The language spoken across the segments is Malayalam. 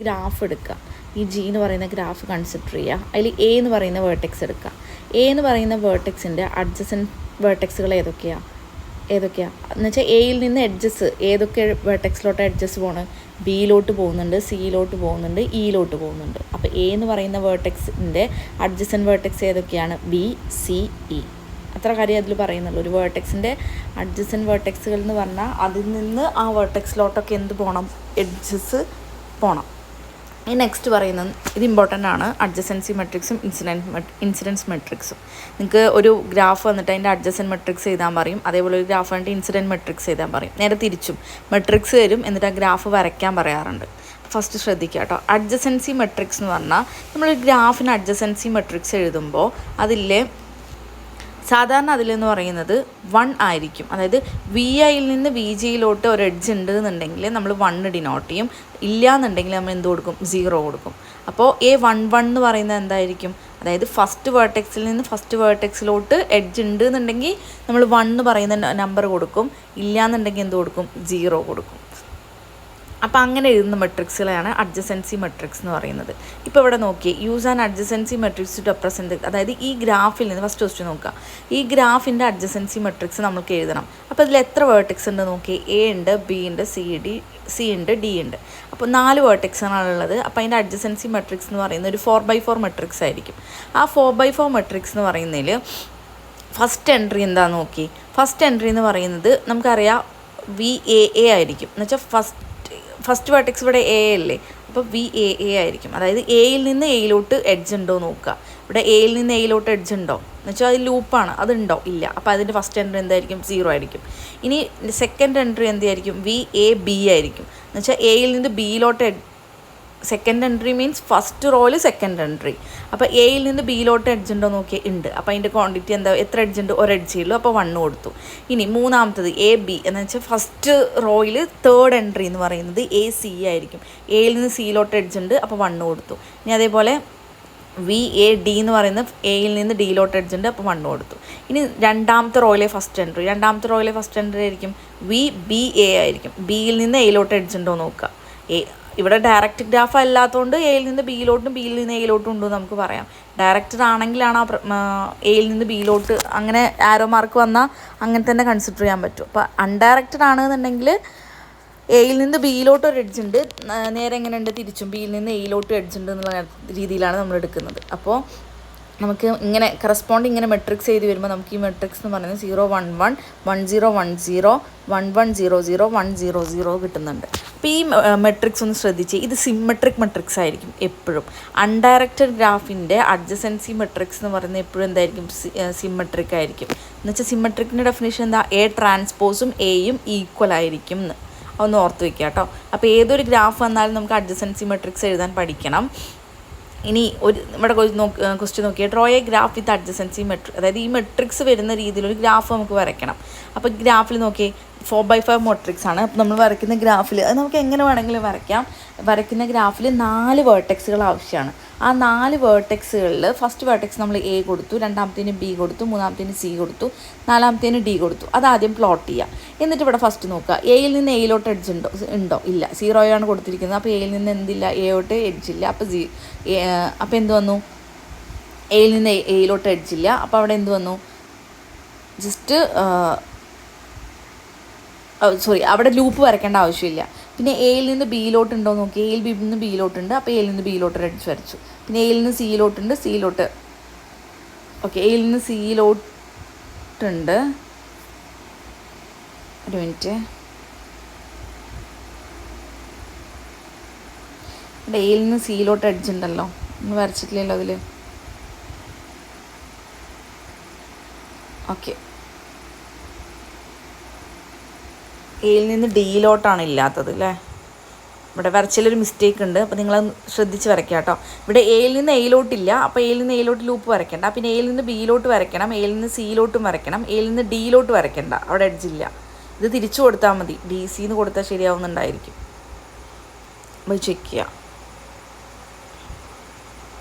ഗ്രാഫ് എടുക്കുക. ഈ ജി എന്ന് പറയുന്ന ഗ്രാഫ് കൺസിഡർ ചെയ്യുക. അതിൽ എ എന്ന് പറയുന്ന വേർട്ടെക്സ് എടുക്കുക. എ എന്ന് പറയുന്ന വേർട്ടെക്സിൻ്റെ അഡ്ജസൻറ്റ് വേർട്ടെക്സുകൾ ഏതൊക്കെയാണ് എന്ന് വെച്ചാൽ എയിൽ നിന്ന് എഡ്ജസ് ഏതൊക്കെ വേർട്ടെക്സിലോട്ട് എഡ്ജസ് പോകണം? ബിയിലോട്ട് പോകുന്നുണ്ട്, സിയിലോട്ട് പോകുന്നുണ്ട്, ഇയിലോട്ട് പോകുന്നുണ്ട്. അപ്പോൾ എ എന്ന് പറയുന്ന വേർട്ടെക്സിൻ്റെ അഡ്ജസൻറ്റ് വേർട്ടെക്സ് ഏതൊക്കെയാണ്? B, C, E. അത്ര കാര്യം അതിൽ പറയുന്നുള്ളൂ. ഒരു വേർട്ടെക്സിൻ്റെ അഡ്ജസൻറ്റ് വേർട്ടെക്സുകൾ എന്ന് പറഞ്ഞാൽ അതിൽ നിന്ന് ആ വേർട്ടെക്സിലോട്ടൊക്കെ എന്ത് പോകണം? എഡ്ജസ് പോകണം. ഈ നെക്സ്റ്റ് പറയുന്നത് ഇത് ഇമ്പോർട്ടൻ്റ് ആണ്. അഡ്ജസൻസി മെട്രിക്സും ഇൻസിഡൻസ് മെട്രിക്സും. നിങ്ങൾക്ക് ഒരു ഗ്രാഫ് വന്നിട്ട് അതിൻ്റെ അഡ്ജസൻറ്റ് മെട്രിക്സ് എഴുതാൻ പറയും. അതേപോലെ ഒരു ഗ്രാഫ് വന്നിട്ട് ഇൻസിഡൻറ്റ് മെട്രിക്സ് എഴുതാൻ പറയും. നേരെ തിരിച്ചും മെട്രിക്സ് തരും, എന്നിട്ട് ആ ഗ്രാഫ് വരയ്ക്കാൻ പറയാറുണ്ട്. ഫസ്റ്റ് ശ്രദ്ധിക്കുക കേട്ടോ. അഡ്ജസൻസി മെട്രിക്സ് എന്ന് പറഞ്ഞാൽ നമ്മൾ ഗ്രാഫിന് അഡ്ജസൻസി മെട്രിക്സ് എഴുതുമ്പോൾ അതിലെ സാധാരണ അതിലെന്ന് പറയുന്നത് 1 ആയിരിക്കും. അതായത് വി ഐയിൽ നിന്ന് വി ജിയിലോട്ട് ഒരു എഡ്ജ് ഉണ്ട് എന്നുണ്ടെങ്കിൽ നമ്മൾ 1 ഡിനോട്ട് ചെയ്യും. ഇല്ല എന്നുണ്ടെങ്കിൽ നമ്മൾ എന്ത് കൊടുക്കും? 0 കൊടുക്കും. അപ്പോൾ A11 എന്ന് പറയുന്നത് എന്തായിരിക്കും? അതായത് ഫസ്റ്റ് വേർട്ടെക്സിൽ നിന്ന് ഫസ്റ്റ് വേർട്ടെക്സിലോട്ട് എഡ്ജ് ഉണ്ട് എന്നുണ്ടെങ്കിൽ നമ്മൾ 1 എന്ന് പറയുന്ന നമ്പർ കൊടുക്കും. ഇല്ല എന്നുണ്ടെങ്കിൽ എന്ത് കൊടുക്കും? 0 കൊടുക്കും. അപ്പോൾ അങ്ങനെ എഴുതുന്ന മെട്രിക്സുകളാണ് അഡ്ജസൻസി മെട്രിക്സ് എന്ന് പറയുന്നത്. ഇപ്പോൾ ഇവിടെ നോക്കി, use an adjacency matrix to represent. അതായത് ഈ ഗ്രാഫിൽ നിന്ന് ഫസ്റ്റ് ക്വസ്റ്റ്യൻ നോക്കുക. ഈ ഗ്രാഫിൻ്റെ അഡ്ജസൻസി മെട്രിക്സ് നമുക്ക് എഴുതണം. അപ്പോൾ ഇതിൽ എത്ര വേർട്ടെക്സ് ഉണ്ട് നോക്കി? എ ഉണ്ട്, ബി ഉണ്ട്, സി ഉണ്ട്, ഡി ഉണ്ട്. അപ്പോൾ 4 വേർട്ടെക്സാണുള്ളത്. അപ്പോൾ അതിൻ്റെ അഡ്ജസൻസി മെട്രിക്സ് എന്ന് പറയുന്നത് ഒരു 4x4 മെട്രിക്സ് ആയിരിക്കും. ആ 4x4 മെട്രിക്സ് എന്ന് പറയുന്നതിൽ ഫസ്റ്റ് എൻട്രി എന്താണെന്ന് നോക്കി. ഫസ്റ്റ് എൻട്രി എന്ന് പറയുന്നത് നമുക്കറിയാം VAA ആയിരിക്കും. എന്നുവെച്ചാൽ ഫസ്റ്റ് വേർട്ടെക്സ് ഇവിടെ എ അല്ലേ, അപ്പോൾ VAA ആയിരിക്കും. അതായത് എയിൽ നിന്ന് എയിലോട്ട് എഡ്ജ് ഉണ്ടോ നോക്കുക. ഇവിടെ എയിൽ നിന്ന് എയിലോട്ട് എഡ്ജ് ഉണ്ടോ എന്ന് വെച്ചാൽ അത് ലൂപ്പാണ്, അതുണ്ടോ? ഇല്ല. അപ്പോൾ അതിൻ്റെ ഫസ്റ്റ് എൻട്രി എന്തായിരിക്കും? 0 ആയിരിക്കും. ഇനി സെക്കൻഡ് എൻട്രി എന്തായിരിക്കും? VAB ആയിരിക്കും. എന്ന് വെച്ചാൽ എയിൽ നിന്ന് ബിയിലോട്ട് സെക്കൻഡ് എൻട്രി മീൻസ് ഫസ്റ്റ് റോയിൽ സെക്കൻഡ് എൻട്രി. അപ്പോൾ എയിൽ നിന്ന് ബിയിലോട്ട് എഡ്ജ് ഉണ്ടോ നോക്കിയാൽ ഉണ്ട്. അപ്പോൾ അതിൻ്റെ ക്വാണ്ടിറ്റി എന്താ? എത്ര എഡ്ജ് ഉണ്ട്? ഒരു എഡ്ജേ ഉള്ളൂ. അപ്പോൾ 1 കൊടുത്തു. ഇനി മൂന്നാമത്തത് AB എന്ന് വെച്ചാൽ ഫസ്റ്റ് റോയിൽ തേർഡ് എൻട്രി എന്ന് പറയുന്നത് AC ആയിരിക്കും. എയിൽ നിന്ന് സിയിലോട്ട് എഡ്ജ് ഉണ്ട്, അപ്പോൾ 1 കൊടുത്തു. ഇനി അതേപോലെ VAD എന്ന് പറയുന്നത് എയിൽ നിന്ന് ഡിയിലോട്ട് എഡ്ജ് ഉണ്ട്, അപ്പോൾ 1 കൊടുത്തു. ഇനി രണ്ടാമത്തെ റോയിലെ ഫസ്റ്റ് എൻട്രി ആയിരിക്കും VBA ആയിരിക്കും. ബിയിൽ നിന്ന് എയിലോട്ട് എഡ്ജ് ഉണ്ടോ നോക്കുക. ഇവിടെ ഡയറക്റ്റ് ഗ്രാഫ് അല്ലാത്തതുകൊണ്ട് എയിൽ നിന്ന് ബിയിലോട്ടും ബിയിൽ നിന്ന് എയിലോട്ടും ഉണ്ടോ നമുക്ക് പറയാം. ഡയറക്റ്റഡ് ആണെങ്കിലാണ് എയിൽ നിന്ന് ബിയിലോട്ട് അങ്ങനെ ആരോ മാർക്ക് വന്നാൽ അങ്ങനെ തന്നെ കൺസിഡർ ചെയ്യാൻ പറ്റും. അപ്പോൾ അൺഡയറക്റ്റഡ് ആണെന്നുണ്ടെങ്കിൽ എയിൽ നിന്ന് ബിയിലോട്ട് ഒരു എഡ്ജ് ഉണ്ട്, നേരെ എങ്ങനെയുണ്ട്? തിരിച്ചും ബിയിൽ നിന്ന് എയിലോട്ട് എഡ്ജ് ഉണ്ട് എന്നുള്ള രീതിയിലാണ് നമ്മൾ എടുക്കുന്നത്. അപ്പോൾ നമുക്ക് ഇങ്ങനെ കറസ്പോണ്ടിങ് ഇങ്ങനെ മെട്രിക്സ് എഴുതി വരുമ്പോൾ നമുക്ക് ഈ മെട്രിക്സ് എന്ന് പറയുന്നത് 0 1 1 1 0 1 0 1 1 0 0 1 0 0 കിട്ടുന്നുണ്ട്. അപ്പോൾ ഈ മെട്രിക്സ് ഒന്ന് ശ്രദ്ധിച്ച്, ഇത് സിമ്മട്രിക് മെട്രിക്സ് ആയിരിക്കും എപ്പോഴും. അൺഡയറക്റ്റഡ് ഗ്രാഫിൻ്റെ അഡ്ജസൻസി മെട്രിക്സ് എന്ന് പറയുന്നത് എപ്പോഴും എന്തായിരിക്കും? സിമ്മട്രിക് ആയിരിക്കും. എന്നുവെച്ചാൽ സിമ്മട്രിക്കിൻ്റെ ഡെഫിനേഷൻ എന്താ? A ട്രാൻസ്പോസും Aയും ഈക്വൽ ആയിരിക്കും എന്ന് ഒന്ന് ഓർത്ത് വയ്ക്കുക കേട്ടോ. അപ്പോൾ ഏതൊരു ഗ്രാഫ് വന്നാലും നമുക്ക് അഡ്ജസൻസി മെട്രിക്സ് എഴുതാൻ പഠിക്കണം. ഇനി ഇവിടെ ക്വസ്റ്റ്യൻ നോക്കിയാൽ draw A graph with adjacency metric. അതായത് ഈ മെട്രിക്സ് വരുന്ന രീതിയിലൊരു ഗ്രാഫ് നമുക്ക് വരയ്ക്കണം. അപ്പോൾ ഗ്രാഫിൽ നോക്കിയേ 4x5 മെട്രിക്സ് ആണ്. അപ്പോൾ നമ്മൾ വരയ്ക്കുന്ന ഗ്രാഫിൽ അത് നമുക്ക് എങ്ങനെ വേണമെങ്കിലും വരയ്ക്കാം. വരയ്ക്കുന്ന ഗ്രാഫിൽ 4 വേർട്ടെക്സുകൾ ആവശ്യമാണ്. ആ 4 വേർട്ടെക്സുകളിൽ ഫസ്റ്റ് വേർട്ടെക്സ് നമ്മൾ A കൊടുത്തു, രണ്ടാമത്തേന് B കൊടുത്തു, മൂന്നാമത്തേന് C കൊടുത്തു, നാലാമത്തേന് D കൊടുത്തു. അതാദ്യം പ്ലോട്ട് ചെയ്യാം. എന്നിട്ട് ഇവിടെ ഫസ്റ്റ് നോക്കുക, എയിൽ നിന്ന് എയിലോട്ട് എഡ്ജ് ഉണ്ടോ? ഇല്ല. 0 ആണ് കൊടുത്തിരിക്കുന്നത്. അപ്പോൾ എയിൽ നിന്ന് എന്തില്ല? എയോട്ട് എഡ്ജ് ഇല്ല. അപ്പോൾ എന്ത് വന്നു? എയിൽ നിന്ന് എയിലോട്ട് എഡ്ജ് ഇല്ല. അപ്പോൾ അവിടെ എന്ത് വന്നു? ജസ്റ്റ് അവിടെ ലൂപ്പ് വരയ്ക്കേണ്ട ആവശ്യമില്ല. പിന്നെ എയിൽ നിന്ന് ബിയിലോട്ട് ഉണ്ടോ നോക്കി. എയിൽ ബി നിന്ന് ബിയിലോട്ടുണ്ട്. അപ്പോൾ എയിൽ നിന്ന് ബിയിലോട്ട് എഡ്ജ് വരച്ചു. പിന്നെ എയിൽ നിന്ന് സിയിലോട്ടുണ്ട്. എയിൽ നിന്ന് സിയിലോട്ടുണ്ട്. ഒരു മിനിറ്റ്. ഇവിടെ എയിൽ നിന്ന് സിയിലോട്ട് എഡ്ജ് ഉണ്ടല്ലോ, ഒന്ന് വരച്ചിട്ടില്ലല്ലോ അതിൽ. ഓക്കെ, എയിൽ നിന്ന് ഡിയിലോട്ടാണ് ഇല്ലാത്തത് അല്ലേ. ഇവിടെ വരച്ചിലൊരു മിസ്റ്റേക്ക് ഉണ്ട്. അപ്പോൾ നിങ്ങൾ ശ്രദ്ധിച്ച് വരയ്ക്കുക കേട്ടോ. ഇവിടെ എയിൽ നിന്ന് എയിലോട്ടില്ല. അപ്പോൾ എയിൽ നിന്ന് എയിലോട്ട് ലൂപ്പ് വരയ്ക്കണ്ട. പിന്നെ എയിൽ നിന്ന് ബിയിലോട്ട് വരയ്ക്കണം, എയിൽ നിന്ന് സിയിലോട്ടും വരയ്ക്കണം, എയിൽ നിന്ന് ഡിയിലോട്ട് വരയ്ക്കണ്ട. അവിടെ എഡ്ജില്ല. ഇത് തിരിച്ചു കൊടുത്താൽ മതി. DC എന്ന് കൊടുത്താൽ ശരിയാവുന്നുണ്ടായിരിക്കും. അപ്പോൾ ചെക്ക് ചെയ്യാം.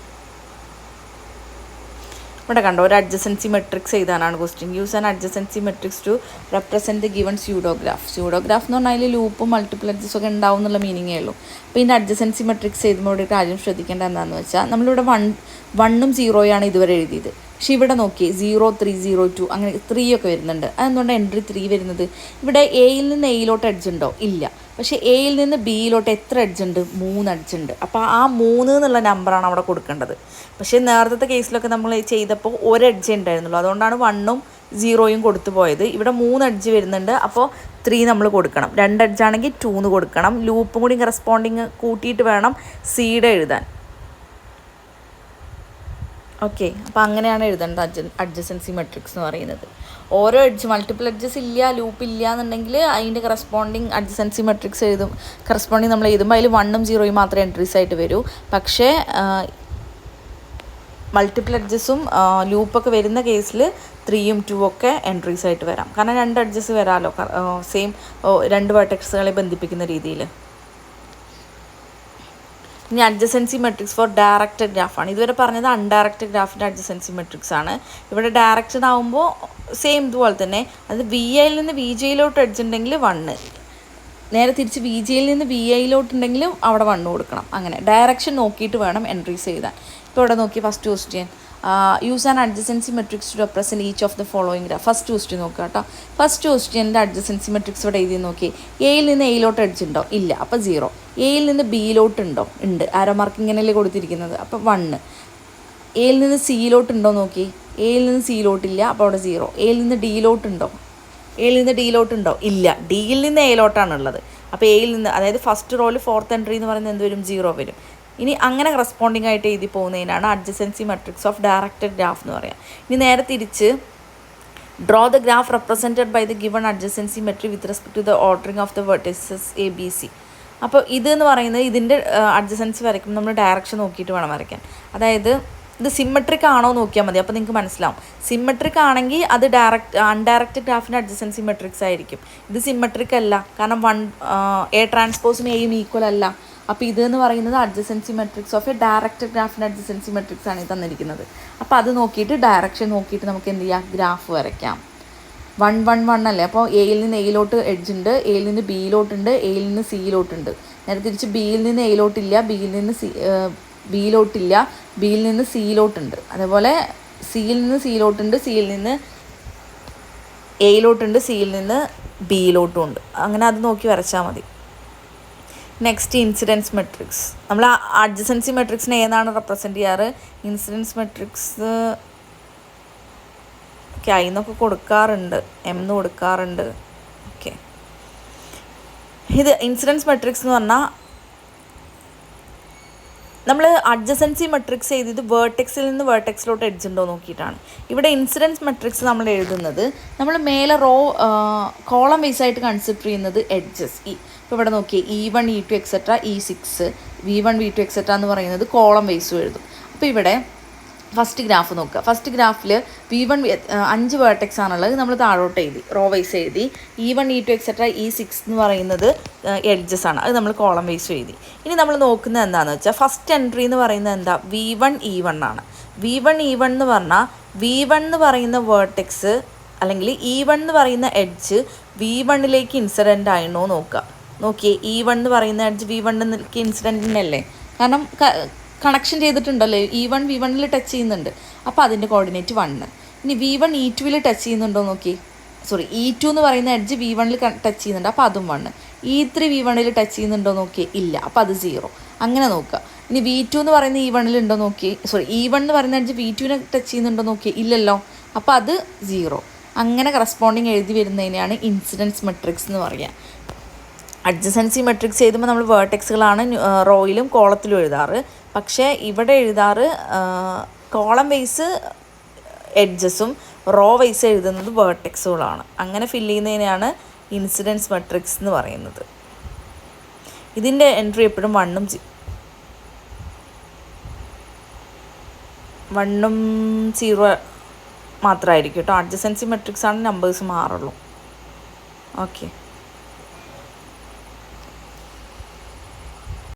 ഇവിടെ കണ്ടോ, ഒരു അഡ്ജസൻസി മെട്രിക്സ് എഴുതാനാണ് question. Use an adjacency matrix to represent the given pseudograph. Pseudograph എന്ന് പറഞ്ഞാൽ അതിൽ ലൂപ്പും മൾട്ടിപ്പിൾ എഡ്ജസും ഒക്കെ ഉണ്ടാവും എന്നുള്ള മീനിങ്ങേ ഉള്ളൂ. അപ്പോൾ ഇതിൻ്റെ അഡ്ജസൻസി മെട്രിക്സ് എഴുതുമ്പോൾ ഒരു കാര്യം ശ്രദ്ധിക്കേണ്ട എന്താണെന്ന് വെച്ചാൽ, നമ്മളിവിടെ 1ഉം 0യാണ് ഇതുവരെ എഴുതിയത്. പക്ഷേ ഇവിടെ നോക്കി 0, 3, 0, 2 അങ്ങനെ 3 ഒക്കെ വരുന്നുണ്ട്. അതെന്തുകൊണ്ട് എൻട്രി 3 വരുന്നത്? ഇവിടെ എയിൽ നിന്ന് എയിലോട്ട് എഡ്ജ് ഉണ്ടോ? ഇല്ല. പക്ഷേ എയിൽ നിന്ന് ബിയിലോട്ട് എത്ര എഡ്ജ് ഉണ്ട്? 3 എഡ്ജ് ഉണ്ട്. അപ്പോൾ ആ 3 എന്നുള്ള നമ്പറാണ് അവിടെ കൊടുക്കേണ്ടത്. പക്ഷേ നേരത്തെ കേസിലൊക്കെ നമ്മൾ ചെയ്തപ്പോൾ ഒരു എഡ്ജ് ഉണ്ടായിരുന്നുള്ളൂ. അതുകൊണ്ടാണ് 1ഉം 0യും കൊടുത്തു പോയത്. ഇവിടെ 3 എഡ്ജ് വരുന്നുണ്ട്. അപ്പോൾ 3 നമ്മൾ കൊടുക്കണം. 2 എഡ്ജാണെങ്കിൽ 2 എന്ന് കൊടുക്കണം. ലൂപ്പും കൂടി കറസ്പോണ്ടിങ് കൂട്ടിയിട്ട് വേണം സീഡ് എഴുതാൻ. ഓക്കെ, അപ്പോൾ അങ്ങനെയാണ് എഴുതേണ്ടത് അഡ്ജസൻസി മെട്രിക്സ് എന്ന് പറയുന്നത്. ഓരോ എഡ്ജ് മൾട്ടിപ്പിൾ എഡ്ജസ് ഇല്ല, ലൂപ്പ് ഇല്ല എന്നുണ്ടെങ്കിൽ അതിൻ്റെ കറസ്പോണ്ടിങ് അഡ്ജസൻസി മെട്രിക്സ് കറസ്പോണ്ടിങ് നമ്മൾ എഴുതുമ്പോൾ അതിൽ 1ഉം 0യും മാത്രമേ എൻട്രീസ് ആയിട്ട് വരൂ. പക്ഷേ മൾട്ടിപ്പിൾ എഡ്ജസും ലൂപ്പൊക്കെ വരുന്ന കേസിൽ 3ഉം 2 ഒക്കെ എൻട്രീസ് ആയിട്ട് വരാം. കാരണം 2 എഡ്ജസ് വരാമല്ലോ, സെയിം 2 വെർട്ടെക്സുകളെ ബന്ധിപ്പിക്കുന്ന രീതിയിൽ. ഇനി അഡ്ജസൻസി മെട്രിക്സ് ഫോർ ഡയറക്റ്റഡ് ഗ്രാഫാണ്. ഇതുവരെ പറഞ്ഞത് അൺഡയറക്റ്റഡ് ഗ്രാഫിൻ്റെ അഡ്ജസൻസി മെട്രിക്സ് ആണ്. ഇവിടെ ഡയറക്റ്റഡ് ആകുമ്പോൾ സെയിം ഇതുപോലെ തന്നെ, അത് വി ഐയിൽ നിന്ന് വി ജെയിലോട്ട് എഡ്ജ് ഉണ്ടെങ്കിൽ 1, നേരെ തിരിച്ച് വി ജിയിൽ നിന്ന് വി ഐയിലോട്ടുണ്ടെങ്കിലും അവിടെ 1 കൊടുക്കണം. അങ്ങനെ ഡയറക്ഷൻ നോക്കിയിട്ട് വേണം എൻട്രീസ് ചെയ്താൽ. ഇപ്പോൾ ഇവിടെ നോക്കി first question, use an adjacency matrix to represent each of the following graph. First question നോക്കുക കേട്ടോ. ഫസ്റ്റ് ക്വസ്റ്റ്യൻ്റെ അഡ്ജസൻസി മെട്രിക്സ് ഇവിടെ എഴുതി നോക്കി. എയിൽ നിന്ന് എയിലോട്ട് എഡ്ജ് ഉണ്ടോ? ഇല്ല, അപ്പോൾ 0. എയിൽ നിന്ന് ബിയിലോട്ട് ഉണ്ടോ? ഉണ്ട്. ആരോ മാർക്ക് ഇങ്ങനെയല്ലേ കൊടുത്തിരിക്കുന്നത്, അപ്പോൾ 1. എയിൽ നിന്ന് സിയിലോട്ട് ഉണ്ടോ നോക്കി. എയിൽ നിന്ന് സിയിലോട്ടില്ല, അപ്പോൾ അവിടെ 0. എയിൽ നിന്ന് ഡിയിലോട്ടുണ്ടോ? എയിൽ നിന്ന് ഡിയിലോട്ടുണ്ടോ? ഇല്ല. ഡിയിൽ നിന്ന് എയിലോട്ടാണുള്ളത്. അപ്പോൾ എയിൽ നിന്ന്, അതായത് ഫസ്റ്റ് റോയിൽ 4th എൻട്രി എന്ന് പറയുന്നത് എന്ത് വരും? 0 വരും. ഇനി അങ്ങനെ കറസ്പോണ്ടിങ് ആയിട്ട് എഴുതി പോകുന്നതിനാണ് adjacency matrix of directed graph എന്ന് പറയാം. ഇനി നേരെ തിരിച്ച് draw the graph represented by the given adjacency matrix with respect to the ordering of the vertices ABC. അപ്പോൾ ഇതെന്ന് പറയുന്നത് ഇതിൻ്റെ അഡ്ജസൻസി വരയ്ക്കും നമ്മൾ ഡയറക്ഷൻ നോക്കിയിട്ട് വേണം വരയ്ക്കാൻ. അതായത് ഇത് സിമ്മട്രിക് ആണോ നോക്കിയാൽ മതി, അപ്പോൾ നിങ്ങൾക്ക് മനസ്സിലാവും. സിമ്മട്രിക് ആണെങ്കിൽ അത് അൺഡയറക്റ്റഡ് ഗ്രാഫിൻ്റെ അഡ്ജസൻസി മെട്രിക്സ് ആയിരിക്കും. ഇത് സിമ്മട്രിക് അല്ല, കാരണം A ട്രാൻസ്പോസിന് Aയും ഈക്വൽ അല്ല. അപ്പോൾ ഇതെന്ന് പറയുന്നത് adjacency matrix of a directed ഗ്രാഫിൻ്റെ അഡ്ജസൻസി മെട്രിക്സ് ആണ് ഈ തന്നിരിക്കുന്നത്. അപ്പോൾ അത് നോക്കിയിട്ട് ഡയറക്ഷൻ നോക്കിയിട്ട് നമുക്ക് എന്ത് ചെയ്യാം? ഗ്രാഫ് വരയ്ക്കാം. 1, 1, 1 അല്ലേ, അപ്പോൾ എയിൽ നിന്ന് എയിലോട്ട് എഡ്ജ് ഉണ്ട്, എയിൽ നിന്ന് ബിയിലോട്ടുണ്ട്, എയിൽ നിന്ന് സിയിലോട്ടുണ്ട്. നേരെ തിരിച്ച് ബിയിൽ നിന്ന് എയിലോട്ടില്ല, ബിയിൽ നിന്ന് ബിയിലോട്ടില്ല, ബിയിൽ നിന്ന് സിയിലോട്ടുണ്ട്. അതേപോലെ സിയിൽ നിന്ന് സിയിലോട്ടുണ്ട്, സിയിൽ നിന്ന് എയിലോട്ടുണ്ട്, സിയിൽ നിന്ന് ബിയിലോട്ടും ഉണ്ട്. അങ്ങനെ അത് നോക്കി വരച്ചാൽ മതി. Next incidence matrix. നമ്മൾ അഡ്ജസൻസി മെട്രിക്സിനെ ഏതാണ് റെപ്രസെൻറ്റ് ചെയ്യാറ്? ഇൻസിഡൻസ് മെട്രിക്സ് ഓക്കെ അതിന്നൊക്കെ കൊടുക്കാറുണ്ട്, എന്ന് കൊടുക്കാറുണ്ട്. ഓക്കെ, ഇത് ഇൻസിഡൻസ് മെട്രിക്സ് എന്ന് പറഞ്ഞാൽ നമ്മൾ അഡ്ജസൻസി മെട്രിക്സ് ചെയ്തത് വേർട്ടെക്സിൽ നിന്ന് വേർട്ടെക്സിലോട്ട് എഡ്ജ് ഉണ്ടോ നോക്കിയിട്ടാണ്. ഇവിടെ ഇൻസിഡൻസ് മെട്രിക്സ് നമ്മൾ എഴുതുന്നത് നമ്മൾ മേലെ കോളം വൈസ് ആയിട്ട് കൺസിഡർ ചെയ്യുന്നത് എഡ്ജസ്. ഇപ്പോൾ ഇവിടെ നോക്കിയേ E1, E2 etcetera E6, V1, V2 etcetera എന്ന് പറയുന്നത് കോളം വൈസും എഴുതും. അപ്പോൾ ഇവിടെ ഫസ്റ്റ് ഗ്രാഫ് നോക്കുക. ഫസ്റ്റ് ഗ്രാഫിൽ V1 5 വേർട്ടെക്സ് ആണുള്ളത്, നമ്മൾ താഴോട്ട് എഴുതി, റോ വൈസ് എഴുതി. E1, E2 എക്സെട്ര E6 എന്ന് പറയുന്നത് എഡ്ജസ് ആണ്, അത് നമ്മൾ കോളം വൈസ് എഴുതി. ഇനി നമ്മൾ നോക്കുന്നത് എന്താണെന്ന് വെച്ചാൽ ഫസ്റ്റ് എൻട്രി എന്ന് പറയുന്നത് എന്താ? V1, E1 ആണ്. V1, E1 എന്ന് പറഞ്ഞാൽ V1 എന്ന് പറയുന്ന വേർട്ടെക്സ് അല്ലെങ്കിൽ E1 എന്ന് പറയുന്ന എഡ്ജ് V1ലേക്ക് ഇൻസിഡൻ്റ് ആയിരുന്നോ നോക്കുക. നോക്കിയേ, E1 എന്ന് പറയുന്ന എഡ്ജ് V1ലേക്ക് ഇൻസിഡൻറ്റിനല്ലേ, കാരണം കണക്ഷൻ ചെയ്തിട്ടുണ്ടല്ലോ. E1 V1ൽ ടച്ച് ചെയ്യുന്നുണ്ട്, അപ്പോൾ അതിൻ്റെ കോർഡിനേറ്റ് 1. ഇനി V1 E2ൽ ടച്ച് ചെയ്യുന്നുണ്ടോ നോക്കി. E2 എന്ന് പറയുന്ന എഡ്ജ് V1ൽ ടച്ച് ചെയ്യുന്നുണ്ട്, അപ്പോൾ അതും 1. E3 V1ൽ ടച്ച് ചെയ്യുന്നുണ്ടോ നോക്കി. ഇല്ല, അപ്പോൾ അത് 0. അങ്ങനെ നോക്കുക. ഇനി V2 എന്ന് പറയുന്ന E1ൽ ഉണ്ടോ നോക്കി. E1 എന്ന് പറയുന്ന എഡ്ജ് V2നെ ടച്ച് ചെയ്യുന്നുണ്ടോ നോക്കി. ഇല്ലല്ലോ, അപ്പോൾ അത് 0. അങ്ങനെ കറസ്പോണ്ടിങ് എഴുതി വരുന്നതിനെയാണ് ഇൻസിഡൻസ് മെട്രിക്സ് എന്ന് പറയുക. അഡ്ജസൻസി മെട്രിക്സ് എഴുതുമ്പോൾ നമ്മൾ വേർട്ടെക്സുകളാണ് റോയിലും കോളത്തിലും എഴുതാറ്. പക്ഷേ ഇവിടെ എഴുതാറ് കോളം വൈസ് എഡ്ജസും റോ വൈസ് എഴുതുന്നത് വേർട്ടെക്സുകളാണ്. അങ്ങനെ ഫില്ല് ചെയ്യുന്നതിനെയാണ് ഇൻസിഡൻസ് മെട്രിക്സ് എന്ന് പറയുന്നത്. ഇതിൻ്റെ എൻട്രി എപ്പോഴും 1ഉം 0 മാത്രമായിരിക്കും കേട്ടോ. അഡ്ജസൻസി മെട്രിക്സ് ആണ് നമ്പേഴ്സ് മാറുള്ളൂ. ഓക്കെ.